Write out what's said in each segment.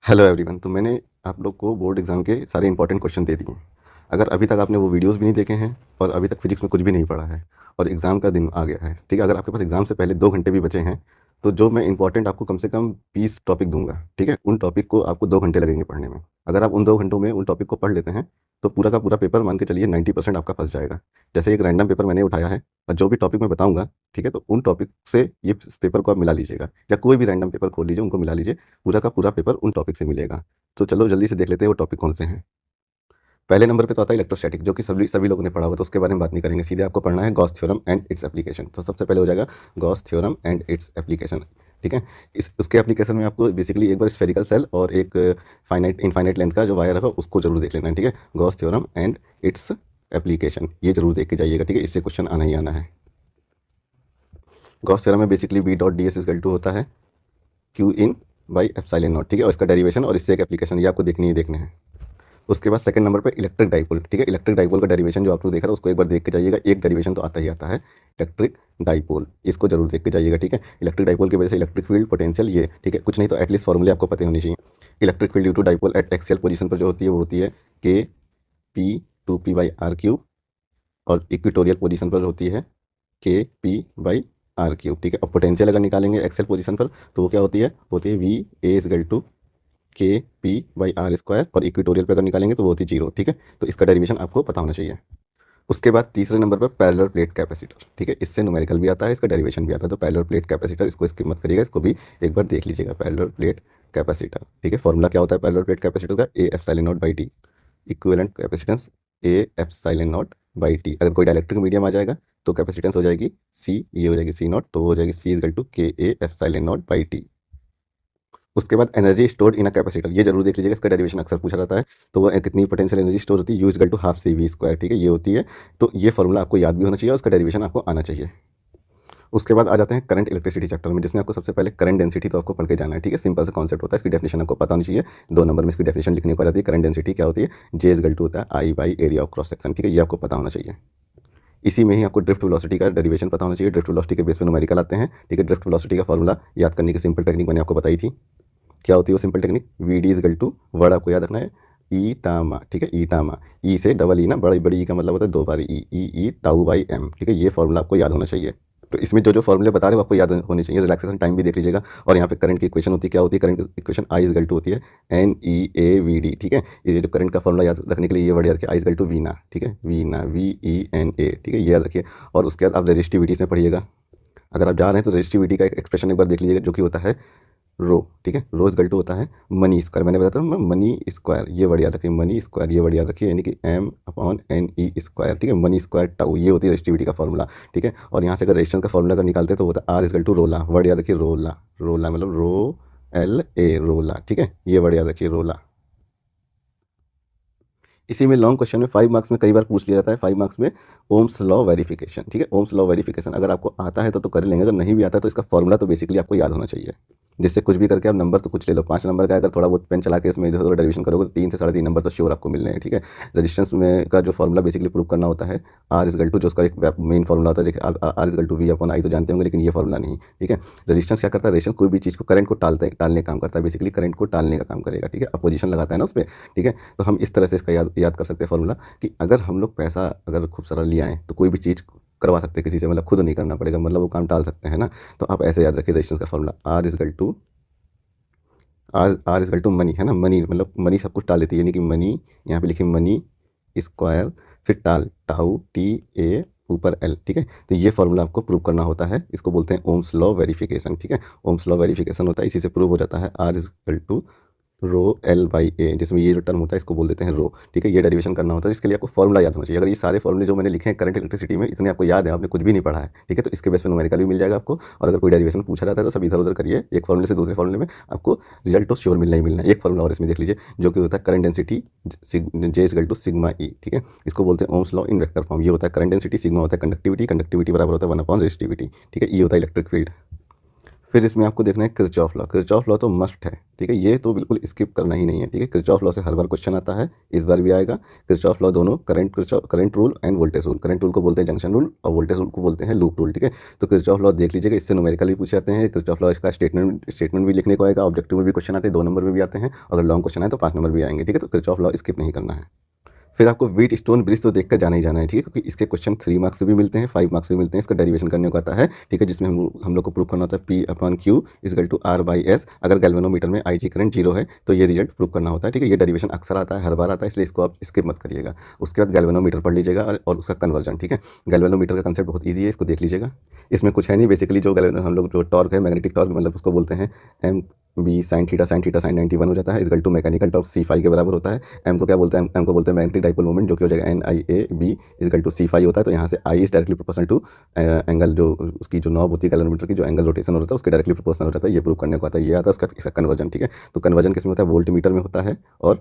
Hello everyone. तो मैंने आप लोग को बोर्ड एग्जाम के सारे इंपॉर्टेंट क्वेश्चन दे दिए हैं। अगर अभी तक आपने वो वीडियोस भी नहीं देखे हैं और अभी तक फिजिक्स में कुछ भी नहीं पढ़ा है और एग्ज़ाम का दिन आ गया है, ठीक है, अगर आपके पास एग्ज़ाम से पहले 2 घंटे भी बचे हैं, तो जो मैं इंपॉर्टेंट आपको कम से कम 20 टॉपिक दूंगा, ठीक है, उन टॉपिक को आपको 2 घंटे लगेंगे पढ़ने में। अगर आप उन 2 घंटों में उन टॉपिक को पढ़ लेते हैं तो पूरा का पूरा पेपर मान के चलिए 90% आपका फंस जाएगा। जैसे एक रैंडम पेपर मैंने उठाया है और जो भी टॉपिक मैं बताऊंगा, ठीक है, तो उन टॉपिक से ये पेपर को आप मिला लीजिएगा, या कोई भी रैंडम पेपर खोल लीजिए, उनको मिला लीजिए, पूरा का पूरा पेपर उन टॉपिक से मिलेगा। तो चलो जल्दी से देख लेते हैं वो टॉपिक कौन से हैं। पहले नंबर पे तो आता है इलेक्ट्रोस्टैटिक, जो कि सभी सभी लोगों ने पढ़ा हुआ, तो उसके बारे में बात नहीं करेंगे, सीधे आपको पढ़ना है Gauss theorem and its application. तो सबसे पहले हो जाएगा Gauss theorem and its application, ठीक है। इस उसके एप्लीकेशन में आपको बेसिकली एक बार स्फेरिकल सेल और एक फाइनाइट इनफाइनाइट लेंथ का जो वायर है उसको जरूर देख लेना है, ठीक है। Gauss theorem and its application ये जरूर देख के जाइएगा, ठीक है, इससे क्वेश्चन आना ही आना है। गॉस थ्योरम में basically B dot d s equal to होता है q in by epsilon naught, ठीक है, और इसका डेरिवेशन और इससे एक एप्लीकेशन ये आपको देखनी ही देखने हैं। उसके बाद सेकंड नंबर पे इलेक्ट्रिक डाइपोल, ठीक है, इलेक्ट्रिक डाइपोल का डेरिवेशन जो आपने देखा था उसको एक बार देख के जाइएगा, एक डेरिवेशन तो आता ही आता है, इलेक्ट्रिक डाइपोल, इसको जरूर देख के जाइएगा, ठीक है। इलेक्ट्रिक डाइपोल की वजह से इलेक्ट्रिक फील्ड पोटेंशियल ये, ठीक है, कुछ नहीं तो एटलीस्ट फॉर्मूले आपको पता होनी चाहिए। Electric field due to dipole at axial position पर जो होती है वो होती है के पी 2p/r³ और इक्वेटोरियल पोजीशन पर होती है k p/r³, ठीक है। और पोटेंशियल अगर निकालेंगे एक्सियल पोजीशन पर तो वो क्या होती है V A=K P/r², और इक्वेटोरियल पे अगर निकालेंगे तो वो होती है 0, ठीक है। तो इसका डेरिवेशन आपको पता होना चाहिए। उसके बाद तीसरे नंबर पर पैरेलल प्लेट कैपेसिटर, ठीक है, इससे न्यूमेरिकल भी आता है, इसका डेरिवेशन भी आता है। तो पैरेलल प्लेट कैपेसिटर, इसको स्किप मत करिएगा, इसको भी एक बार देख लीजिएगा। पैरेलल प्लेट कैपेसिटर, ठीक है, फॉर्मूला क्या होता है पैरेलल प्लेट कैपेसिटर का, A ε0/T, equivalent capacitance A ε0/T। अगर कोई डाइलेक्ट्रिक मीडियम आ जाएगा तो कैपेसिटेंस हो जाएगी C, ये हो जाएगी C0, तो वो हो जाएगी C=KA ε0/T। उसके बाद energy stored in a capacitor, ये जरूर देख लीजिएगा, इसका डेरिवेशन अक्सर पूछा जाता है। तो वो कितनी पोटेंशियल एनर्जी स्टोर होती है, U=12CV², ठीक है, ये होती है। तो ये फॉर्मूला आपको याद भी होना चाहिए और उसका डेरिवेशन आपको आना चाहिए। उसके बाद आ जाते हैं करंट इलेक्ट्रिसिटी चैप्टर में, जिसमें आपको सबसे पहले करंट डेंसिटी तो आपको पढ़ के जाना है, ठीक है, सिंपल सा कॉन्सेप्ट होता है, इसकी डेफिनेशन आपको पता होनी चाहिए। 2 नंबर में इसकी डेफिनेशन लिखने को आ जाती है। करंट डेंसिटी क्या होती है, J= होता है I/एरिया ऑफ क्रॉस सेक्शन, ठीक है, ये आपको पता होना चाहिए। इसी में ही आपको ड्रिफ्ट वेलोसिटी का डेरिवेशन पता होना चाहिए। ड्रिफ्ट वेलोसिटी के बेस पे न्यूमेरिकल आते हैं, ठीक है। ड्रिफ्ट वेलोसिटी का फॉर्मूला याद करने की सिंपल टेक्निक मैंने आपको बताई थी। क्या होती है वो सिंपल टेक्निक, VD= वर्ड आपको याद रखना है ई टामा, ठीक है, ई टामा, ई से डबल ई ना, बड़ी बड़ी ई का मतलब होता है 2 बार ई टाउ/m, ठीक है, ये फॉर्मूला आपको याद होना चाहिए। तो इसमें जो जो फॉर्मूले बता रहे हैं वो आपको याद होने चाहिए। रिलैक्सेशन टाइम भी देख लीजिएगा। और यहाँ पे करंट की इक्वेशन होती है, क्या होती है करंट इक्वेशन, I= होती है NEAVD, ठीक है। ये जो करंट का फॉर्मूला याद रखने के लिए ये वर्ड याद रखिए, I= वीना, ठीक है, वीना VENA, ठीक है, ये याद रखिए। और उसके बाद आप रेजिस्टिविटीज़ में पढ़िएगा। अगर आप जा रहे हैं तो रेजिस्टिविटी का एक एक्सप्रेशन एक बार देख लीजिएगा, जो कि होता है रो, ठीक है, रो इजगल टू होता है मनी स्क्वायर, मैंने बताया था मनी स्क्वायर, ये वर्ड याद रखिए, मनी स्क्वायर, ये वर्ड याद रखिए, यानी कि M/NE², ठीक है, मनी स्क्वायर टाउ, ये होती है रेजिस्टिविटी का फॉर्मूला, ठीक है। और यहाँ से अगर रेजिस्टेंस का फॉर्मूला अगर निकालते हैं तो होता है R= रोला, वर्ड याद रखिए रोला, रोला मतलब ROLA, रोला, ठीक है, ये वर्ड याद रखिए रोला। इसी में लॉन्ग क्वेश्चन में 5 मार्क्स में कई बार पूछ लिया जाता है, 5 मार्क्स में ओम्स लॉ वेरिफिकेशन, ठीक है, ओम्स लॉ वेरिफिकेशन अगर आपको आता है तो कर लेंगे, अगर नहीं भी आता है तो इसका फॉर्मूला तो बेसिकली आपको याद होना चाहिए, जिससे कुछ भी करके आप नंबर तो कुछ ले लो। 5 नंबर का अगर थोड़ा बहुत पेन चला के इसमें इधर उधर डेरिवेशन करोगे तो 3 से 3.5 नंबर तो श्योर आपको मिलने हैं, ठीक है। रजिस्टेंस में का जो फॉर्मूला बेसिकली प्रूव करना होता है R= जो उसका एक मेन फॉर्मूला होता है, देखिए R=V/I तो जानते होंगे, लेकिन ये फॉर्मूला नहीं, ठीक है। रजिस्टेंस क्या करता है, रजिस्टेंस कोई भी चीज़ को करंट को टालने का काम करता है, बेसिकली करंट को टालने का काम करेगा, ठीक है, अपोजिशन लगाता है ना उस पर, ठीक है। तो हम इस तरह से इसका याद कर सकते हैं फॉर्मूला, कि अगर हम लोग पैसा अगर खूब सारा ले आएँ तो कोई भी चीज़ करवा सकते हैं किसी से, मतलब खुद नहीं करना पड़ेगा, मतलब वो काम टाल सकते हैं ना। तो आप ऐसे याद रखिए रेजिस्टेंस का फॉर्मूला R= मनी, है ना, मनी मतलब मनी सब कुछ टाल देती है, यानी कि मनी, यहाँ पे लिखिए मनी स्क्वायर, फिर TAU ऊपर L, ठीक है। तो ये फॉर्मूला आपको प्रूव करना होता है, इसको बोलते हैं ओम्स लॉ वेरिफिकेशन, ठीक है। ओम्स लॉ वेरिफिकेशन होता है, इसी से प्रूव हो जाता है R= ρL/A, जिसमें ये जो टर्म होता है इसको बोल देते हैं रो, ठीक है, ये डेरिवेशन करना होता है, इसके लिए आपको फॉर्मूला याद होना चाहिए। अगर ये सारे फॉर्मूले जो मैंने लिखे हैं करंट इलेक्ट्रिसिटी में इतने आपको याद है, आपने कुछ भी नहीं पढ़ा है, ठीक है, तो इसके बेस पे न्यूमेरिकल भी मिल जाएगा आपको। और अगर कोई डेरिवेशन पूछा जाता है तो सब इधर उधर करिए, एक फॉर्मूले से दूसरे फॉर्मूले में आपको रिजल्ट तो श्योर मिलना ही मिलना है। एक फॉर्मूला और इसमें देख लीजिए, जो कि होता है करंट डेंसिटी J=σE, ठीक है, इसको बोलते हैं Ohm's law in vector form. ये होता है करंट डेंसिटी, सिग्मा होता है कंडक्टिविटी, कंडक्टिविटी बराबर होता है 1/रेजिस्टिविटी, ठीक है, ये होता है इलेक्ट्रिक फील्ड। फिर इसमें आपको देखना है किरचॉफ लॉ। किरचॉफ लॉ तो मस्ट है, ठीक है, ये तो बिल्कुल स्किप करना ही नहीं है, ठीक है। किरचॉफ लॉ से हर बार क्वेश्चन आता है, इस बार भी आएगा। किरचॉफ लॉ दोनों current rule end voltage rule, current rule को बोलते हैं जंक्शन रूल और वोल्टेज रूल को बोलते हैं लूप रूल, ठीक है। तो किरचॉफ लॉ देख लीजिएगा, इससे न्यूमेरिकल भी पूछे जाते हैं। किरचॉफ लॉ इसका स्टेटमेंट भी लिखने को आएगा, ऑब्जेक्टिव में भी क्वेश्चन आते हैं, 2 नंबर में भी आते हैं, अगर लॉन्ग क्वेश्चन आए तो 5 नंबर भी आएंगे, ठीक है। तो किरचॉफ लॉ स्किप नहीं करना है। फिर आपको व्हीट स्टोन ब्रिज तो देखकर जाना ही जाना है, ठीक है, क्योंकि इसके क्वेश्चन 3 मार्क्स से भी मिलते हैं, 5 मार्क्स से भी मिलते हैं। इसका डेरिवेशन करने को आता है, ठीक है, जिसमें हम लोग को प्रूव करना होता है P/Q इजकल टू R/S। अगर गैल्वेनोमीटर में IG करंट 0 है तो ये रिजल्ट प्रूव करना होता है, ठीक है। ये डेरिवेशन अक्सर आता है, हर बार आता है, इसलिए इसको आप स्किप मत करिएगा। उसके बाद गैल्वेनोमीटर पढ़ लीजिएगा और उसका कन्वर्जन, ठीक है। गैल्वेनोमीटर का कंसेप्ट बहुत ईजी है, इसको देख लीजिएगा। इसमें कुछ है नहीं, बेसिकली जो हम लोग जो टॉर्क है, मैग्नेटिक टॉर्क, मतलब उसको बोलते हैं m B sine theta sine 91 हो जाता है, is equal to mechanical torque C/φ के बराबर होता है। एम को क्या बोलते हैं, एम को बोलते हैं मैग्नेटिक डाइपोल मोमेंट, जो कि हो जाएगा NIA/B इजकल टू C/φ होता है। तो यहाँ से I is directly proportional to angle, जो उसकी जो नॉब होती है कैलोमीटर की, जो एंगल रोटेशन होता है उसके डायरेक्टली प्रोपोर्शनल हो जाता है। ये प्रूव करने को आता है, ये आता है उसका इसका कन्वर्जन, ठीक है। तो कन्वर्जन किसमें होता है, वोल्ट मीटर में होता है और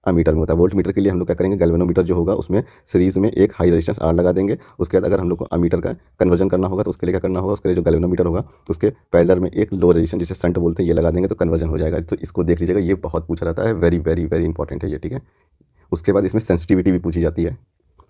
अमीटर में होता है। वोल्ट मीटर के लिए हम लोग क्या करेंगे, गैल्वेनोमीटर जो होगा उसमें सीरीज में एक हाई रेजिस्टेंस R लगा देंगे। उसके बाद अगर हम लोग को अमीटर का कन्वर्जन करना होगा तो उसके लिए क्या करना होगा, उसके लिए जो गैल्वेनोमीटर होगा उसके पैरेलल में एक लो रेजिस्टेंस जिसे शंट बोलते हैं ये लगा देंगे, तो कन्वर्जन हो जाएगा। तो इसको देख लीजिएगा, ये बहुत पूछा जाता है, वेरी वेरी वेरी इंपॉर्टेंट है ये, ठीक है। उसके बाद इसमें सेंसिटिविटी भी पूछी जाती है।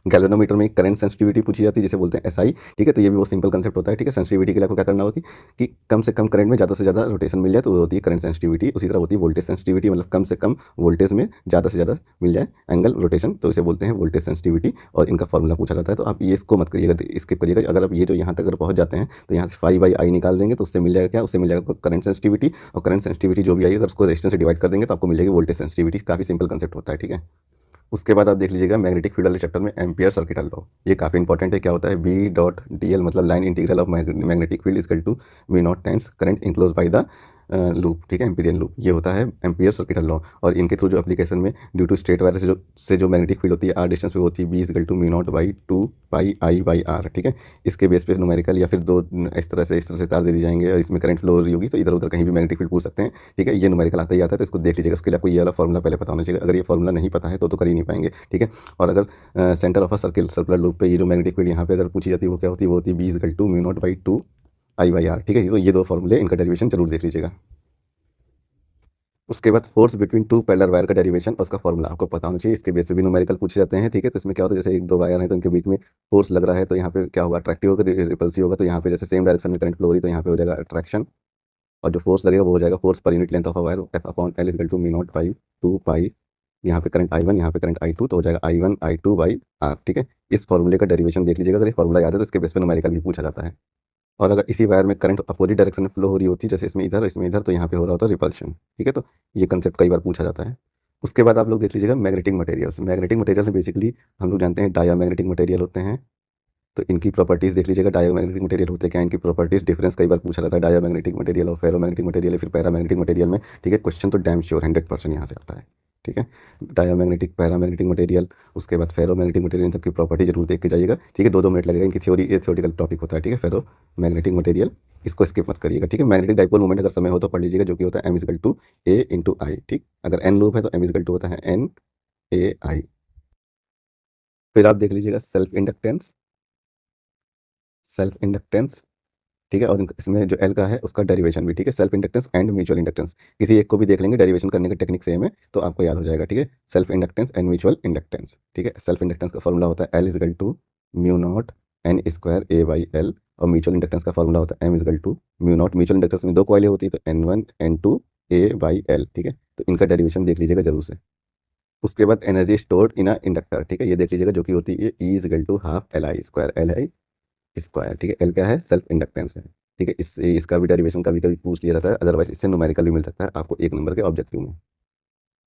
गैल्वेनोमीटर में करंट सेंसिटिविटी पूछी जाती है जिसे बोलते हैं SI, ठीक है। तो ये भी बहुत सिंपल कंसेप्ट होता है, ठीक है। सेंसिटिविटी के लिए आपको क्या करना होती है कि कम से कम करंट में ज़्यादा से ज़्यादा रोटेशन मिल जाए, तो वो होती है करंट सेंसिटिविटी। उसी तरह होती है वोल्टेज सेंसिटिविटी, मतलब कम से कम वोल्टेज में ज़्यादा से ज़्यादा मिल जाए एंगल रोटेशन, तो इसे बोलते हैं वोल्टेज सेंसिटिविटी। और इनका फॉर्मूला पूछा जाता है, तो आप ये इसको मत करिएगा, स्किप करिएगा। अगर आप ये जो यहाँ तक अगर पहुँच जाते हैं तो यहाँ से φ/I निकाल देंगे, तो उससे मिल जाएगा क्या, उससे मिल जाएगा करंट सेंसिटिविटी। और करंट सेंसिटिविटी जो भी आएगी अगर उसको रेजिस्टेंस से डिवाइड कर देंगे तो आपको मिल जाएगी वोल्टेज सेंसिटिविटी। काफ़ी सिंपल कंसेप्ट होता है, ठीक है। उसके बाद आप देख लीजिएगा मैग्नेटिक फील्ड वाले चैप्टर में एम्पियर सर्किटल लॉ, ये काफ़ी इंपॉर्टेंट है। क्या होता है, B.dl मतलब line integral of magnetic field equal to V0 times current enclose by the loop, ठीक है, एम्पीरियन लूप, ये होता है एम्पियर सर्किटल लॉ। और इनके थ्रू जो एप्लीकेशन में ड्यू टू स्टेट वायर से जो मैग्नेटिक फील्ड होती है R डिस्टेंस पे होती है, B इजकल टू μ0/2πI/R, ठीक है। इसके बेस पे न्यूमेरिकल या फिर दो इस तरह से तार दे दी जाएंगे और इसमें करंट फ्लो हो रही होगी, तो इधर उधर कहीं भी मैग्नेटिक फील्ड पूछ सकते हैं, ठीक है। ये न्यूमेरिकल आता ही आता है, तो इसको देख लीजिएगा। उसके लिए आपको ये वाला फॉर्मूला पहले पता होना चाहिए, अगर ये फॉर्मूला नहीं पता है तो कर ही नहीं पाएंगे, ठीक है। और अगर centre of a circular loop पे ये जो मैग्नेटिक फील्ड यहाँ पे अगर पूछी जाती है वो क्या होती है, वो होती है B इजकल टू μ0/2I/R, ठीक है। तो ये दो फॉर्मूले, इनका डेरिवेशन जरूर देख लीजिएगा। उसके बाद force between two parallel wire का डेरिवेशन और उसका फॉर्मूला आपको पता होना चाहिए, इसके बेस से भी न्यूमेरिकल पूछे जाते हैं, ठीक है। तो इसमें क्या होता है, जैसे एक दो वायर हैं तो इनके बीच में फोर्स लग रहा है, तो यहाँ पे क्या होगा, अट्रैक्टिव होगा, रिपल्सिव होगा। तो यहाँ पे जैसे सेम डायरेक्शन में करंट फ्लो हो रही है तो यहाँ पे हो जाएगा अट्रैक्शन, और जो फोर्स लगेगा वो हो जाएगा फोर्स पर unit length of a wire F/L is equal to μ0/2π। यहाँ पे करंट I1, यहाँ पे करंट I2, तो हो जाएगा I1I2/R, ठीक है। इस फॉर्मूले का डेरिवेशन देख लीजिएगा, अगर ये फॉर्मूला याद है तो इसके बेस पे न्यूमेरिकल भी पूछा जाता है। और अगर इसी वायर में करंट अपोजिट डायरेक्शन में फ्लो हो रही होती है, जैसे इसमें इधर, तो यहाँ पे हो रहा होता है रिपल्शन, ठीक है। तो ये कंसेप्ट कई बार पूछा जाता है। उसके बाद आप लोग देख लीजिएगा मैग्नेटिक मटेरियल्स। मैग्नेटिक मटेरियल में बेसिकली हम लोग जानते हैं डायामैग्नेटिक मटेरियल होते हैं, तो इनकी प्रॉपर्टीज देख लीजिएगा। डायामैग्नेटिक मटेरियल होते हैं क्या, इनकी प्रॉपर्टीज डिफरेंस कई बार पूछा जाता है, डायामैग्नेटिक मटेरियल और फेरोमैग्नेटिक मटेरियल, फिर पैरामैग्नेटिक मटेरियल में, ठीक है। क्वेश्चन तो डैम श्योर 100% यहाँ से आता है, ठीक है। डायामैग्नेटिक, पैरामैग्नेटिक मटेरियल, उसके बाद फेरोमैग्नेटिक मटेरियल, इन सबकी प्रॉपर्टी जरूर देख के जाइएगा, ठीक है। 2-2 मिनट लगेगा इनकी थ्योरी, ये थ्योरेटिकल टॉपिक होता है, ठीक है। फेरोमैग्नेटिक मटेरियल, इसको स्किप मत करिएगा, ठीक है। मैग्नेटिक डाइपोल मोमेंट अगर समय हो तो पढ़ लीजिएगा, जो कि होता है M इजकल टू A/I, ठीक। अगर N लूप है तो M इजकल टू होता है NAI। फिर आप देख लीजिएगा सेल्फ इंडक्टेंस, ठीक है। और इसमें जो एल का है उसका डेरिवेशन भी, ठीक है। Self inductance and mutual inductance, किसी एक को भी देख लेंगे, डेरिवेशन करने का टेक्निक सेम है तो आपको याद हो जाएगा, ठीक है। Self inductance and mutual inductance, ठीक है। सेल्फ इंडक्टेंस का फॉर्मूला होता है L is equal to μ0 N² A/L, और म्यूचुअल इंडक्टेंस का फॉर्मूला होता है M is equal to μ0, mutual inductance में दो कॉइलें होती है तो N1 N2 A/L, ठीक है। तो इनका डेरिवेशन देख लीजिएगा जरूर से। उसके बाद energy stored in a inductor, ठीक है, ये देख लीजिएगा, जो कि होती है E is equal to half Li², ठीक है। एल क्या है, सेल्फ इंडक्टेंस है, ठीक है। इसका भी डेरिवेशन कभी कभी पूछ लिया जाता है, अदरवाइज इससे न्यूमेरिकल भी मिल सकता है आपको 1 नंबर के ऑब्जेक्टिव में।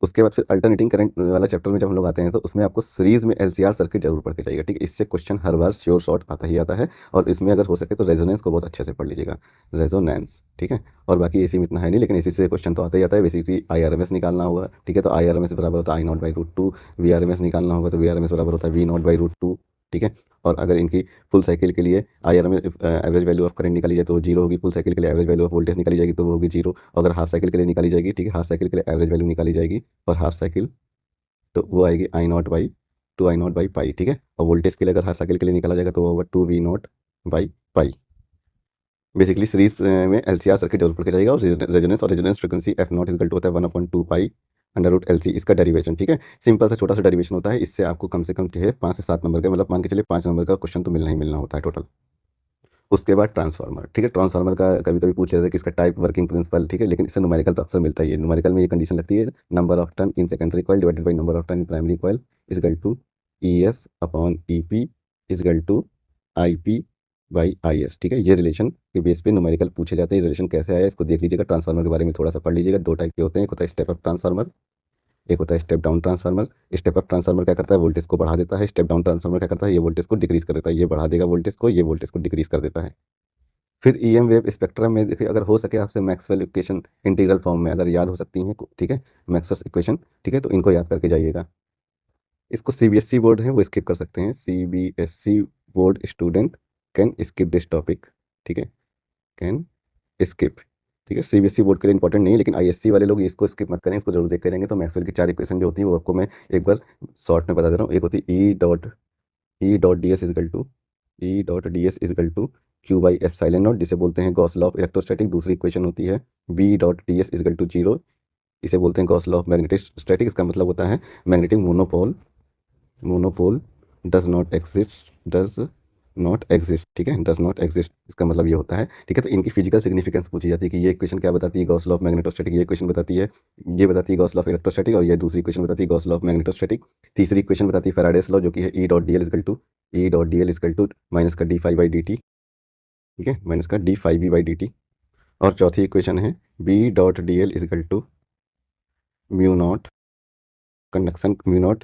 उसके बाद फिर अल्टरनेटिंग करंट वाला चैप्टर में जब हम लोग आते हैं तो उसमें आपको सीरीज में LCR सर्किट जरूर पढ़ के जाइएगा, ठीक है। इससे क्वेश्चन हर बार श्योर शॉर्ट आता ही आता है, और इसमें अगर हो सके तो रेजोनेंस को बहुत अच्छे से पढ़ लीजिएगा, रेजोनेंस, ठीक है। और बाकी एसी में इतना है नहीं, लेकिन एसी से क्वेश्चन तो आता ही आता है। बेसिकली IRMS निकालना होगा, ठीक है, तो IRMS बराबर होता है I0/√2। VRMS निकालना होगा तो VRMS बराबर होता है V0/√2, ठीक है। और अगर इनकी फुल साइकिल के लिए IRMS average value of current निकाली जाए तो 0 होगी, फुल साइकिल के लिए एवरेज वैल्यू ऑफ वोल्टेज निकाली जाएगी तो वो होगी 0। अगर हाफ साइकिल के लिए निकाली जाएगी, ठीक है, हाफ साइकिल के लिए एवरेज वैल्यू निकाली जाएगी और हाफ साइकिल, तो वो आएगी I0/2I0/पाई, ठीक है। और वोल्टेज के लिए अगर हाफ साइकिल के लिए निकाला जाएगा तो वो होगा 2V0/पाई। बेसिकली सीरीज में एलसीआर सर्किट जरूर पढ़ के जाएगा, और resonance frequency f naught equal to होता है 1/2 pi under root L C, इसका डेरिवेशन। ठीक है, सिंपल सा छोटा सा डेरिवेशन होता है, इससे आपको कम से कम जो है 5 से 7 नंबर का, मतलब मान के चलिए 5 नंबर का क्वेश्चन तो मिलना ही मिलना होता है टोटल। उसके बाद ट्रांसफार्मर। ठीक है, ट्रांसफार्मर का कभी कभी पूछ लेते हैं कि इसका टाइप, वर्किंग प्रिंसिपल। ठीक है, लेकिन इससे न्यूमेरिकल तो अक्सर मिलता ही है। न्यूमेरिकल में ये कंडीशन लगती है, number of turn in secondary coil divided by number of turn in primary coil equal to E s upon E p equal to I p by I s. ठीक है, ये रिलेशन के base पे numerical पूछे जाते हैं। Relation कैसे आया इसको देख लीजिएगा। ट्रांसफार्मर के बारे में थोड़ा सा पढ़ लीजिएगा। दो टाइप के होते हैं, एक होता है स्टेप अप ट्रांसफार्मर, एक होता है step down transformer. Step up transformer क्या करता है, वोल्टेज को बढ़ा देता है। स्टेप डाउन ट्रांसफार्मर क्या करता है, ये वोल्टेज को डिक्रीज कर देता है। ये बढ़ा देगा वोल्टेज को, ये वोल्टेज को डिक्रीज कर देता है। फिर ईएम वेव स्पेक्ट्रम में देखिए, अगर हो सके आपसे मैक्सवेल इक्वेशन इंटीग्रल फॉर्म में अगर याद हो सकती हैं, ठीक है, मैक्सवेल इक्वेशन, ठीक है, तो इनको याद करके जाइएगा। इसको सीबीएसई बोर्ड है वो स्किप कर सकते हैं। CBSE board student can skip this topic. ठीक है, कैन स्किप। ठीक है, सीबीएसई बोर्ड के लिए इंपॉर्टेंट नहीं है, लेकिन आईएससी वाले लोग इसको स्किप मत करें, इसको जरूर देख करेंगे। तो मैक्सवेल की 4 इक्वेशन जो होती है वो आपको मैं एक बार शॉर्ट में बता दे रहा हूँ। एक होती है ई dot d s equal to q by epsilon naught, जिसे बोलते हैं गॉस लॉ ऑफ इलेक्ट्रोस्टैटिक। दूसरी इक्वेशन होती है B dot d s equal to zero, इसे बोलते हैं Gauss law of magnetic static. इसका मतलब होता है magnetic monopole monopole does not exist. ठीक है, डज नॉट एग्जिस्ट, इसका मतलब ये होता है। ठीक है, तो इनकी फिजिकल सिग्निफिकेंस पूछी जाती है कि ये इक्वेशन क्या बताती है, गॉस लॉ ऑफ मैग्नेटोस्टैटिक। ये इक्वेशन बताती है, ये बताती है गॉस लॉ ऑफ इलेक्ट्रोस्टैटिक, और ये दूसरी इक्वेशन बताती है गॉस लॉ ऑफ मैग्नेटोस्टैटिक। तीसरी इक्वेशन बताती है फैराडेस लॉ, जो कि है ई डॉट डी एल माइनस का d phi by d t. ठीक है, माइनस का d phi b by d t. और चौथी इक्वेशन है B dot d l is equal to mu naught mu naught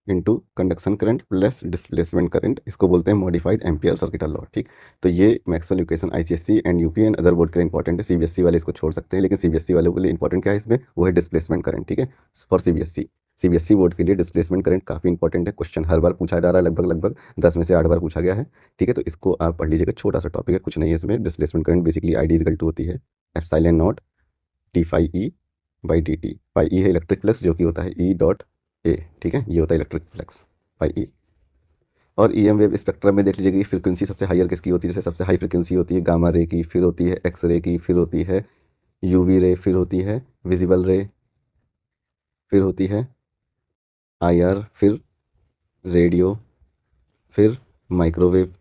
into conduction current plus displacement current. इसको बोलते हैं मॉडिफाइड एम्पियर सर्किटल लॉ। ठीक, तो ये Maxwell equation ICSC and UP and other board के लिए इंपॉर्टेंट है। सीबीएसई वाले इसको छोड़ सकते हैं, लेकिन सीबीएसई वालों के लिए इंपॉर्टेंट क्या है इसमें, वो है डिस्प्लेसमेंट करंट। ठीक है, फॉर सीबीएसई बोर्ड के लिए डिस्प्लेसमेंट करंट काफ़ी इंपॉर्टेंट है। क्वेश्चन हर बार पूछा जा रहा है, लगभग 10 में से 8 बार पूछा गया है। ठीक है, तो इसको आप पढ़ लीजिएगा, छोटा सा टॉपिक है, कुछ नहीं है इसमें। Displacement current basically I d equal to होती है epsilon naught t phi E by d t. Phi E है इलेक्ट्रिक फ्लक्स, जो कि होता है ई डॉट ए। ठीक है, ये होता है इलेक्ट्रिक फ्लक्स फाई ई। और ईएम वेव स्पेक्ट्रम में देख लीजिए कि फ्रीक्वेंसी सबसे हायर किसकी होती है। जैसे सबसे हाई फ्रीक्वेंसी होती है गामा रे की, फिर होती है एक्स रे की, फिर होती है यूवी रे, फिर होती है विजिबल रे, फिर होती है आईआर, फिर रेडियो, फिर माइक्रोवेव।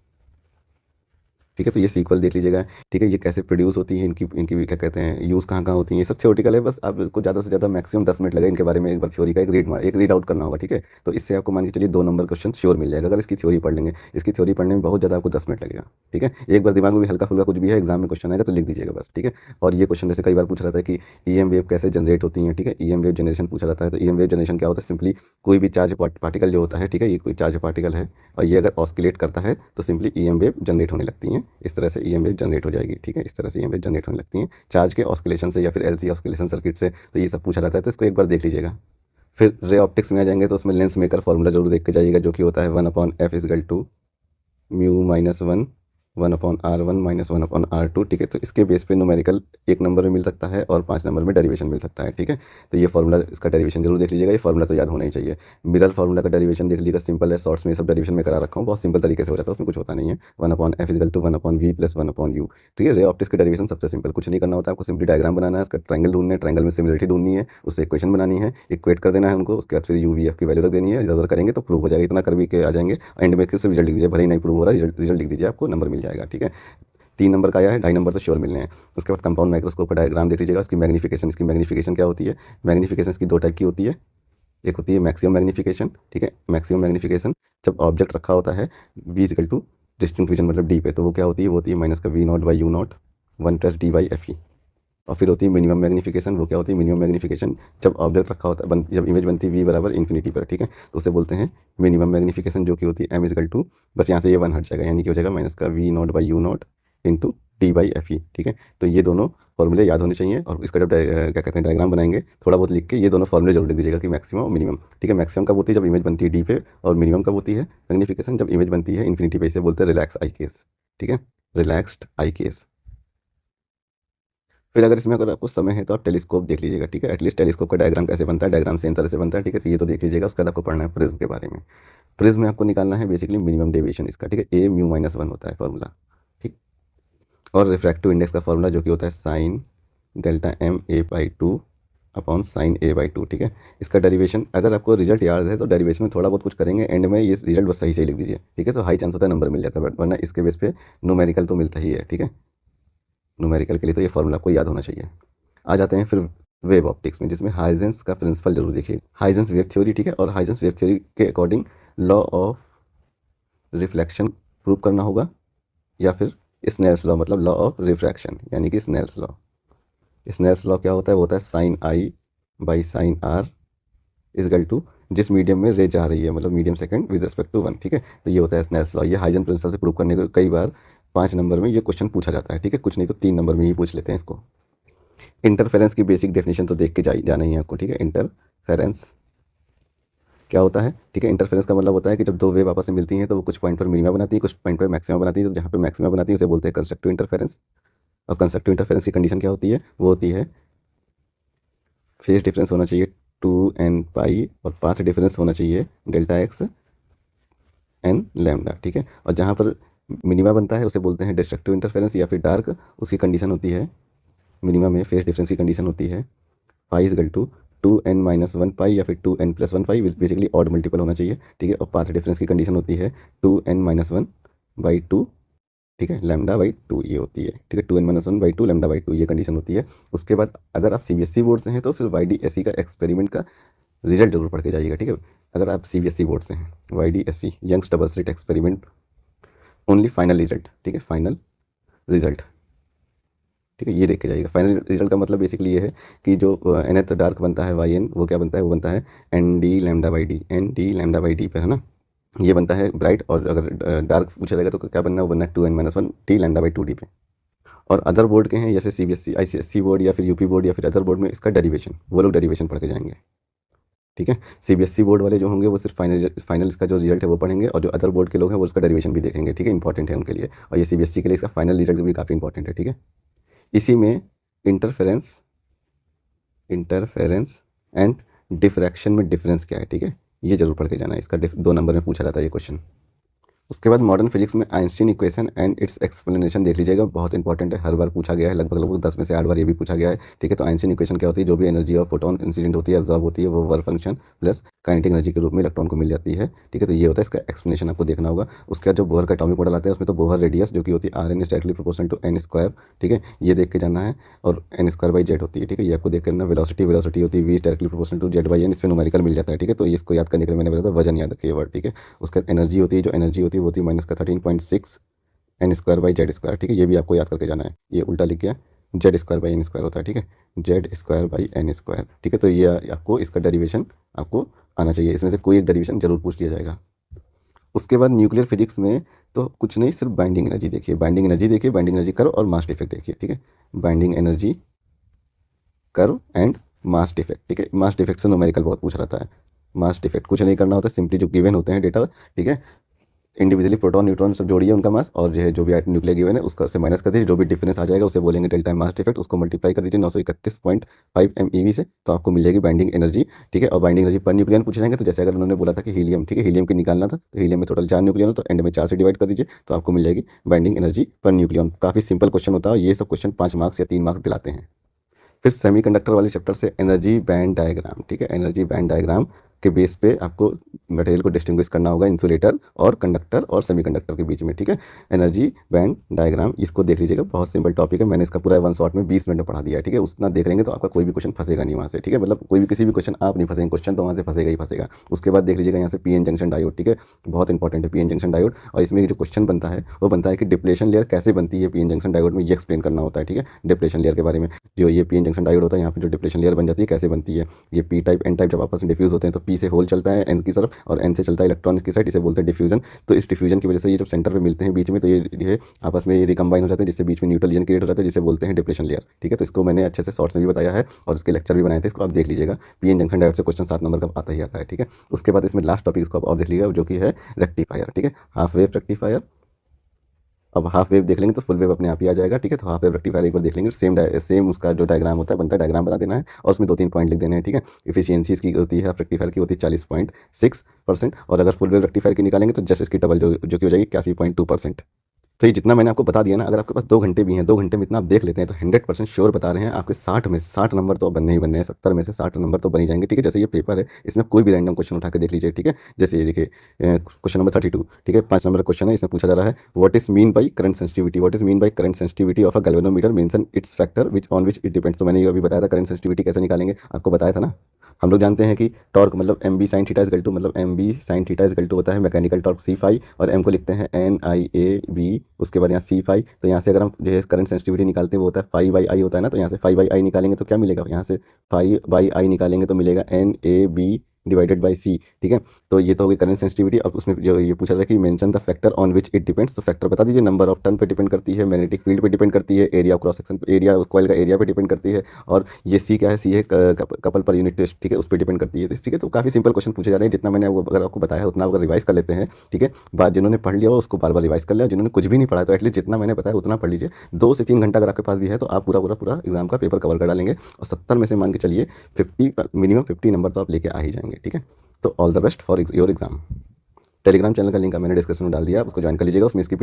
ठीक है, तो ये सीक्वल देख लीजिएगा। ठीक है, ये कैसे प्रोड्यूस होती है, इनकी इनकी भी क्या कहते हैं, यूज़ कहाँ कहाँ होती हैं, ये सब थ्योरेटिकल है। बस आपको ज़्यादा से ज़्यादा मैक्सिमम 10 मिनट लगे इनके बारे में एक बार थ्योरी का एक रीड आउट करना होगा। ठीक है, तो इससे आपको मान के चलिए 2 नंबर क्वेश्चन श्योर मिल जाएगा अगर इसकी थ्योरी पढ़ लेंगे। इसकी थ्योरी पढ़ने में बहुत ज़्यादा आपको 10 मिनट लगेगा। ठीक है, एक बार दिमाग में भी हल्का फुल्का कुछ भी है, एग्जाम में क्वेश्चन आएगा तो लिख दीजिएगा बस। ठीक है, और ये क्वेश्चन जैसे कई बार पूछा जाता है कि ईएम वेव कैसे जनरेट होती हैं। ठीक है, ईएम वेव जनरेशन पूछा जाता है। तो ईएम वेव जनरेशन क्या होता है, सिंपली कोई भी चार्ज पार्टिकल जो होता है, ठीक है, ये कोई चार्ज पार्टिकल है और ये अगर ऑस्किलेट करता है तो सिंपली ईएम वेव जनरेट होने लगती हैं। इस तरह से ईएम वेव जनरेट हो जाएगी। ठीक है, इस तरह से ईएम वेव जनरेट होने लगती हैं चार्ज के ऑस्किलेशन से या फिर एलसी ऑस्किलेशन सर्किट से। तो ये सब पूछा जाता है, तो इसको एक बार देख लीजिएगा। फिर रे ऑप्टिक्स में आ जाएंगे तो उसमें लेंस मेकर फॉर्मूला जरूर देख के जाइएगा, जो कि होता है 1/f is equal to mu minus 1/r1 minus 1/r2। ठीक है, तो इसके बेस पे न्यूमेरिकल 1 नंबर में मिल सकता है और 5 नंबर में डेरिवेशन मिल सकता है। ठीक है, तो ये फॉर्मूला, इसका डेरिवेशन जरूर देख लीजिएगा। ये फॉर्मूला तो याद होना ही चाहिए। मिरर फॉर्मूला का डेरिवेशन देख लीजिएगा, सिंपल है। शॉर्ट्स में ये सब डेरिवेशन में करा रखा हूँ, बहुत सिंपल तरीके से हो जाता है, उसमें कुछ होता नहीं है। 1/f is equal to 1/v plus 1/u। ठीक है, रे ऑप्टिक्स का डेरिवेशन सबसे सिंपल, कुछ नहीं करना होता है आपको, सिंपली डायग्राम बनाना है, उसका ट्रायंगल ढूंढना है, ट्रायंगल में सिमिलरिटी ढूंढनी है, उससे इक्वेशन बनानी है, इक्वेट कर देना है उनको, उसके बाद फिर यू वी एफ की वैल्यू रख देनी है। इधर उधर करेंगे तो प्रूव हो जाएगा, इतना कर भी के आ जाएंगे। एंड में किस रिजल्ट लिख दीजिए, भले ही नहीं प्रूव हो रहा है, रिजल्ट लिख दीजिए, आपको नंबर मिल जाएगा। ठीक है, 3 नंबर का आया है, 2.5 नंबर तो श्योर मिलने हैं। उसके बाद कंपाउंड माइक्रोस्कोप का डायग्राम देख लीजिएगा। इसकी मैग्नीफिकेशन क्या होती है, मैग्नीफिकेशन इसकी 2 टाइप की होती है। एक होती है मैक्सिमम मैग्नीफिकेशन। ठीक है, मैक्सिमम मैग्नीफिकेशन जब ऑब्जेक्ट रखा होता है v is equal to distinct vision मतलब d पे, तो वो क्या होती है, वो होती है माइनस का v0/u0 1 प्लस d/fe। और फिर होती है मिनिमम मैग्नीफिकेशन। वो क्या होती है, मिनिमम मैग्नीफिकेशन जब ऑब्जेक्ट रखा होता है, जब इमेज बनती है v बराबर इन्फिनिटी पर। ठीक है, तो उसे बोलते हैं मिनिमम मैग्नीफिकेशन, जो कि होती है m इजकल टू, बस यहाँ से ये 1 हट जाएगा, यानी कि हो जाएगा माइनस का v0/u0 इंटू d/fe। ठीक है, तो ये दोनों फॉर्मूले याद होने चाहिए। और इसका जब क्या कहते हैं डायग्राम बनाएंगे, थोड़ा बहुत लिख के ये दोनों फॉर्मूले जरूर लिख दीजिएगा कि मैक्सिमम और मिनिमम। ठीक है, मैक्सिमम कब होती है, जब इमेज बनती है डी पे, और मिनिमम कब होती है मैग्नीफिकेशन, जब इमेज बनती है इन्फिनिटी पे। इसे बोलते हैं रिलैक्स आई केस। ठीक है, रिलैक्स्ड आई केस। फिर अगर इसमें अगर आपको समय है तो आप टेलीस्कोप देख लीजिएगा। ठीक है, एटलीस्ट टेलीस्कोप का डायग्राम कैसे बनता है, डायग्राम सेम तरह से बनता है। ठीक है, तो ये तो देख लीजिएगा। उसके बाद आपको पढ़ना है प्रिज्म के बारे में। प्रिज्म में आपको निकालना है बेसिकली मिनिमम डेविएशन इसका। ठीक है, a μ-1 होता है फॉर्मूला। ठीक, और रिफ्रैक्टिव इंडेक्स का फॉर्मूला जो कि होता है sine delta m A by two upon sine A by two, ठीक है। इसका डेरिवेशन अगर आपको रिजल्ट याद है तो डेरिवेशन में थोड़ा बहुत कुछ करेंगे, एंड में ये रिजल्ट बस सही सही लिख दीजिए, ठीक है। तो हाई चांस होता है नंबर मिल जाता है, बट वरना इसके बेस पे न्यूमेरिकल तो मिलता ही है, ठीक है। न्यूमेरिकल के लिए तो ये फॉर्मूला आपको याद होना चाहिए। आ जाते हैं फिर वेव ऑप्टिक्स में, जिसमें हाइजेंस का प्रिंसिपल जरूर देखिए। हाइजेंस वेव थ्योरी, ठीक है, और हाइजेंस वेव थ्योरी के according law of reflection prove करना होगा, या फिर स्नेल्स लॉ, मतलब लॉ ऑफ रिफ्रैक्शन यानी कि स्नेल्स लॉ। स्नेल्स लॉ क्या होता है? वो होता है sine i by sine r is equal to जिस मीडियम में रे जा रही है, मतलब medium second with respect to one, ठीक है। तो ये होता है स्नेल्स लॉ। ये हाइजेंस प्रिंसिपल से प्रूव करने को कई बार 5 नंबर में ये क्वेश्चन पूछा जाता है, ठीक है। कुछ नहीं तो 3 नंबर में ही पूछ लेते हैं इसको। इंटरफेरेंस की बेसिक डेफिनेशन तो देख के जाना ही है आपको, ठीक है। इंटरफेरेंस क्या होता है? ठीक है, इंटरफेरेंस का मतलब होता है कि जब दो वेव आपस में मिलती हैं तो वो कुछ पॉइंट पर मिनिमा बनाती है, कुछ पॉइंट पर मैक्सिमा बनाती है। तो जहाँ पे मैक्सिमा बनाती है उसे बोलते हैं कंस्ट्रक्टिव इंटरफेरेंस। और कंस्ट्रक्टिव इंटरफेरेंस की कंडीशन क्या होती है? वो होती है फेज डिफरेंस होना चाहिए 2n पाई, और पाथ डिफरेंस होना चाहिए डेल्टा एक्स एन लैम्डा, ठीक है। और जहाँ पर मिनिमा बनता है उसे बोलते हैं डिस्ट्रक्टिव इंटरफेरेंस या फिर डार्क। उसकी कंडीशन होती है, मिनिमा में फेज डिफरेंस की कंडीशन होती है पाई इजगल टू 2n-1 पाई या फिर 2n+1 पाई, बेसिकली ऑड मल्टीपल होना चाहिए, ठीक है। और पाथ डिफरेंस की कंडीशन होती है 2n-1/2, ठीक है, λ/2 ये होती है, ठीक है। 2n-1/2 λ/2 ये कंडीशन होती है। उसके बाद अगर आप सीबीएसई बोर्ड से हैं तो फिर YDSE का एक्सपेरिमेंट का रिजल्ट जरूर पढ़ के जाइएगा, ठीक है। अगर आप सीबीएसई बोर्ड से हैं, YDSE Young's double slit experiment only final result, ठीक है, फाइनल रिजल्ट, ठीक है, ये देख के जाइएगा। फाइनल रिजल्ट का मतलब बेसिकली ये है कि जो nth डार्क बनता है YN, वो क्या बनता है? वो बनता है ND λ/D पर, है ना। ये बनता है ब्राइट, और अगर डार्क पूछा जाएगा तो क्या बनना है? वो बनना है 2n-1 T λ/2D पे। और अदर बोर्ड के हैं जैसे सीबीएसई ICSE बोर्ड या फिर यूपी बोर्ड या फिर अदर बोर्ड में, इसका डेरिवेशन वो लोग डेरिवेशन पढ़ के जाएंगे, ठीक है। सीबीएसई बोर्ड वाले जो होंगे वो सिर्फ फाइनल इसका जो रिजल्ट है वो पढ़ेंगे, और जो अदर बोर्ड के लोग हैं वो उसका डेरिवेशन भी देखेंगे, ठीक है। इंपॉर्टेंट है उनके लिए। और ये सीबीएसई के लिए इसका फाइनल रिजल्ट भी काफ़ी इंपॉर्टेंट है, ठीक है। इसी में इंटरफेरेंस इंटरफेरेंस एंड डिफ्रैक्शन में डिफरेंस क्या है, ठीक है, ये जरूर पढ़ के जाना है। इसका 2 नंबर में पूछा जाता है ये क्वेश्चन। उसके बाद मॉडर्न फिजिक्स में Einstein equation and it's explanation देख लीजिएगा, बहुत इंपॉर्टेंट है, हर बार पूछा गया है, लगभग लगभग 10 में से 8 बार ये भी पूछा गया है, ठीक है। तो आइंस्टीन इक्वेशन क्या होती है? जो भी एनर्जी ऑफ फोटोन इंसिडेंट होती है, ऑब्जॉर्ब होती है, वो work function plus kinetic energy के रूप में इलेक्ट्रॉन को मिल जाती है, ठीक है। तो ये होता है, इसका एक्सप्लेनेशन आपको देखना होगा। उसके बाद जो बोहर का एटॉमिक मॉडल आता है उसमें तो बोहर रेडियस जो कि होती है RN is directly proportional to n², ठीक है, ये देख के जाना है। और n²/z होती है, ठीक है, ये आपको देख करना। वेलोसिटी वेलोसिटी होती है V directly proportional to Z/n, इसमें न्यूमेरिकल मिल जाता है, ठीक है। तो इसको याद करने के लिए मैंने बताया था वजन याद रखिए वर्ड, ठीक है। उसके बाद एनर्जी होती है, जो एनर्जी होती है वो होती है -13.6 n²/z², ठीक है, ये भी आपको याद करके जाना है। ये उल्टा लिख गया, Z²/n² होता है, ठीक है, Z²/n², ठीक है। तो ये आपको इसका डेरिवेशन आपको आना चाहिए, इसमें से कोई एक डेरिवेशन जरूर पूछ लिया जाएगा। उसके बाद न्यूक्लियर फिजिक्स में तो कुछ नहीं, सिर्फ बाइंडिंग एनर्जी देखिए, बाइंडिंग एनर्जी देखिए, बाइंडिंग एनर्जी कर्व और मास डिफेक्ट देखिए, ठीक है। Binding energy curve and mass defect, ठीक है। मास डिफेक्ट से न्यूमेरिकल बहुत पूछ रहता है। मास डिफेक्ट कुछ नहीं करना होता, सिंपली जो गिवन होते हैं डेटा, ठीक है, इंडिविजुअली प्रोटॉन न्यूट्रॉन सब जोड़िए उनका मास, और जो भी आइटम न्यूक्लियर गिवन है उसका से माइनस कर दीजिए, जो भी डिफरेंस आ जाएगा उसे बोलेंगे डेल्टा मास डिफेक्ट। उसको मल्टीप्लाई कर दीजिए 931.5 MeV से, तो आपको मिल जाएगी बाइंडिंग एनर्जी, ठीक है। और बाइंडिंग एनर्जी पर न्यूक्लियन पूछ जाएंगे, तो जैसे अगर उन्होंने बोला था कि हीलियम, ठीक है, हीलियम की निकालना था, तो हीलियम में टोटल 4 न्यूक्लियन हो, तो एंड में 4 से डिवाइड कर दीजिए, तो आपको मिल जाएगी बाइंडिंग एनर्जी पर न्यूक्लियन। काफ़ी सिंपल क्वेश्चन होता है, ये सब क्वेश्चन 5 मार्क्स या 3 मार्क्स दिलाते हैं। फिर सेमीकंडक्टर वाले चैप्टर से एनर्जी बैंड डायग्राम, ठीक है, एनर्जी बैंड डायग्राम के बेस पे आपको मटेरियल को डिस्टिंग्विश करना होगा इंसुलेटर और कंडक्टर और सेमीकंडक्टर के बीच में, ठीक है। एनर्जी बैंड डायग्राम इसको देख लीजिएगा, बहुत सिंपल टॉपिक है, मैंने इसका पूरा 1 शॉट में 20 मिनट में पढ़ा दिया है, ठीक है। उतना देख लेंगे तो आपका कोई भी क्वेश्चन फंसेगा नहीं वहाँ से, ठीक है, मतलब कोई भी किसी भी क्वेश्चन आप नहीं फंसेंगे, क्वेश्चन तो वहाँ से फंसेगा ही फंसेगा। उसके बाद देख लीजिएगा यहाँ से PN जंक्शन डायोड, ठीक है, बहुत इंपॉर्टेंट है PN जंक्शन डायोड। और इसमें जो क्वेश्चन बनता है वो बनता है कि डिप्लेशन लेयर कैसे बनती है PN जंक्शन डायोड में, ये एक्सप्लेन करना होता है, ठीक है। डिप्लेशन लेयर के बारे में, जो ये PN जंक्शन डायोड होता है, यहाँ पे जो डिप्लेशन लेयर बन जाती है कैसे बनती है, ये P टाइप N टाइप जब आपस में डिफ्यूज होते हैं तो P से होल चलता है N की तरफ, और N से चलता है इलेक्ट्रॉन की साइड, इसे बोलते हैं डिफ्यूजन। तो इस डिफ्यूजन की वजह से ये जब सेंटर पे मिलते हैं बीच में, तो ये आपस में ये रिकम्बाइन हो जाते हैं, जिससे बीच में न्यूट्रल रीजन क्रिएट हो जाता है, जिसे बोलते हैं डिप्लेशन लेयर, ठीक है। तो इसको मैंने अच्छे से शॉर्ट्स में भी बताया है और इसके लेक्चर भी बनाए थे, इसको आप देख लीजिएगा। PN जंक्शन डायोड से क्वेश्चन 7 नंबर का आता ही आता है, ठीक है। उसके बाद इसमें लास्ट टॉपिक इसको आप और देख लीजिएगा, जो कि है रेक्टिफायर, ठीक है, हाफ वेव रेक्टिफायर। अब हाफ वेव देख लेंगे तो फुल वेव अपने आप ही आ जाएगा, ठीक है। तो हाफ वेव रेक्टिफायर एक बार देख लेंगे, सेम उसका जो डायग्राम होता है बनता है, डायग्राम बना देना है और उसमें 2-3 पॉइंट लिख देने हैं, ठीक है। इफिशियंसी इसकी होती है हाफ रेक्टिफायर की होती है 40.6%, और अगर फुल वेव रेक्टिफायर की निकालेंगे तो जस्ट इसकी डबल जो कि हो जाएगी 81.2%, तो ये जितना मैंने आपको बता दिया ना, अगर आपके पास 2 घंटे भी हैं, 2 घंटे में इतना आप देख लेते हैं तो 100% श्योर बता रहे हैं आपके 60 में 60 नंबर तो बनने ही बनने हैं, 70 में से 60 नंबर तो बन ही जाएंगे। ठीक है, जैसे ये पेपर है, इसमें कोई भी रैंडम क्वेश्चन उठा के देख लीजिए। ठीक है, जैसे ये देखिए क्वेश्चन नंबर 32। ठीक है, 5 नंबर का क्वेश्चन है, इसमें पूछा जा रहा है what is mean by current sensitivity, what is mean by current sensitivity of a galvanometer mention it's factor which on which it depends. तो मैंने ये अभी बताया था करंट सेंसिटिविटी कैसे निकालेंगे, आपको बताया था ना। हम लोग जानते हैं कि टॉर्क मतलब m B sine theta is equal to, मतलब m B sine theta is equal to होता है मैकेनिकल टॉर्क सी फाई, और एम को लिखते हैं एन आई ए बी, उसके बाद यहाँ सी फाई। तो यहाँ से अगर हम जो है करंट सेंसिटिविटी निकालते हैं वो होता है फाई बाई आई होता है ना, तो यहाँ से फाई बाई आई निकालेंगे तो क्या मिलेगा, यहाँ से फाई बाई आई निकालेंगे तो मिलेगा n a b divided by c. ठीक है, तो ये तो होगी करंट सेंसिटिविटी। अब उसमें जो ये पूछा था कि mention the factor on which it depends, तो फैक्टर बता दीजिए। नंबर ऑफ टर्न पे डिपेंड करती है, मैग्नेटिक फील्ड पे डिपेंड करती है, area of cross section, area coil का एरिया पे डिपेंड करती है, और ये सी क्या है, सी है कपल पर यूनिट टेस्ट। ठीक है, उस पर डिपेंड करती है। ठीक है, तो काफ़ी सिंपल क्वेश्चन पूछे जा रहे हैं। जितना मैंने अगर आपको बताया है उतना अगर रिवाइज कर लेते हैं, ठीक है, बात जिन्होंने पढ़ लिया हो उसको बार बार रिवाइज कर लिया, जिन्होंने कुछ भी नहीं पढ़ा तो एटलीस्ट जितना मैंने बताया उतना पढ़ लीजिए। 2 से 3 घंटा अगर आपके पास भी है तो आप पूरा एग्जाम का पेपर कवर कर डालेंगे, और 70 में से मान के चलिए 50, मिनिमम 50 नंबर तो आप लेके आ ही जाएंगे। ठीक है, तो all the best for your exam. Telegram channel का लिंक मैंने डिस्क्रिप्शन में डाल दिया, उसको ज्वाइन कर लीजिएगा। उसमें इसकी